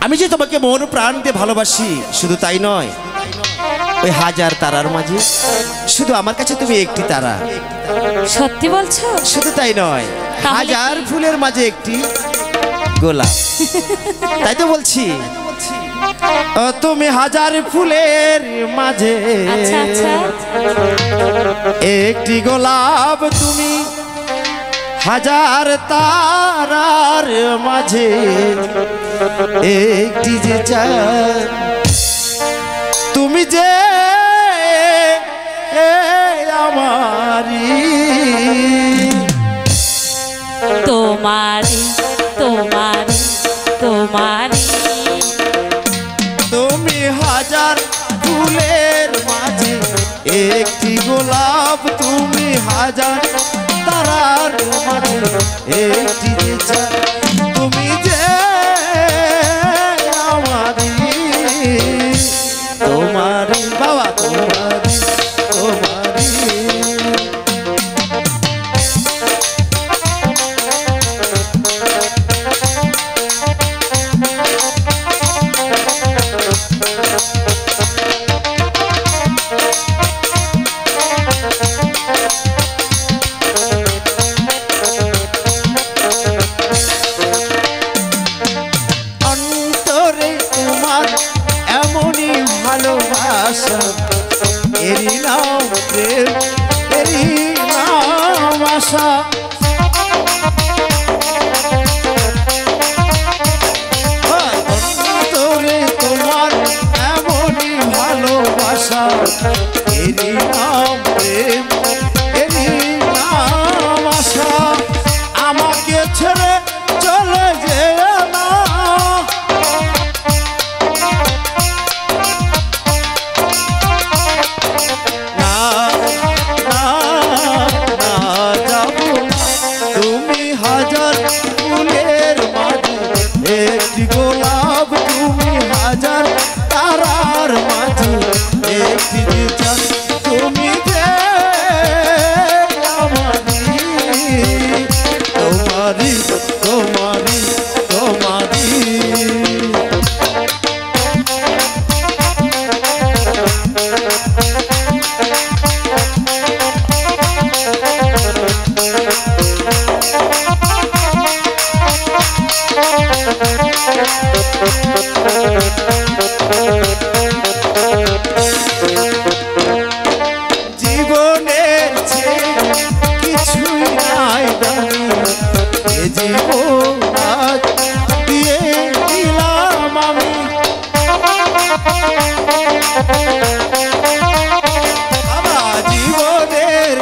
আমি যে তোমাকে মন প্রাণ দিয়ে ভালোবাসি, শুধু তাই নয়, ওই হাজার তারার মাঝে শুধু আমার কাছে তুমি একটি তারা। সত্যি বলছো? শুধু তাই নয়, হাজার ফুলের মাঝে একটি গোলাপ। তাই তো বলছি, তুমি হাজার ফুলের মাঝে একটি গোলাপ, তুমি হাজার তারার মাঝে একটি যে চাঁদ, তুমি যে আমারি তোমারি তোমারি তোমারি। তুমি হাজার ফুলের মাঝে একটি গোলাপ, তুমি হাজার তারার মাঝে একটি যে চাঁদ, তুমি যে আমারি তোমারি বাবা তোমারি তোমারি। ভালোবাসা এরি নাম প্রেম, এরি নাম আশা। অন্তরে তোমার এমনই ভালোবাসা এরি নাম প্রেম, এরি নাম আশা। আমাকে ছেড়ে চলে যেও না, হাজার ফুলের মাঝে একটি গোলাপ, তুমি হাজার তারার মাঝে একটি যে চাঁদ, তুমি যে আমারি তোমারি তোমারি তোমারি। জীবনের কিছুই নাই দামি, এ জীবন আজ দিয়ে দিলাম আমি। বাবা জীবনের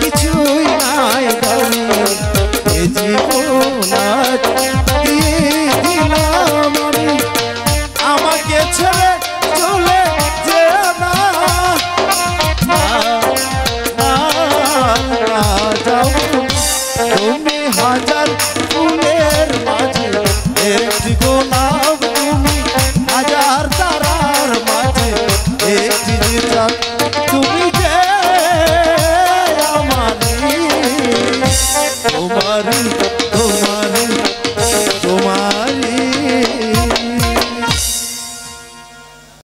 কিছুই নাই দামি, এ জীবন আজ দিয়ে দিলাম আমি। আমাকে ছেড়ে চলে যেও না, তুমি হাজার ফুলের মাঝে একটি গোলাপ।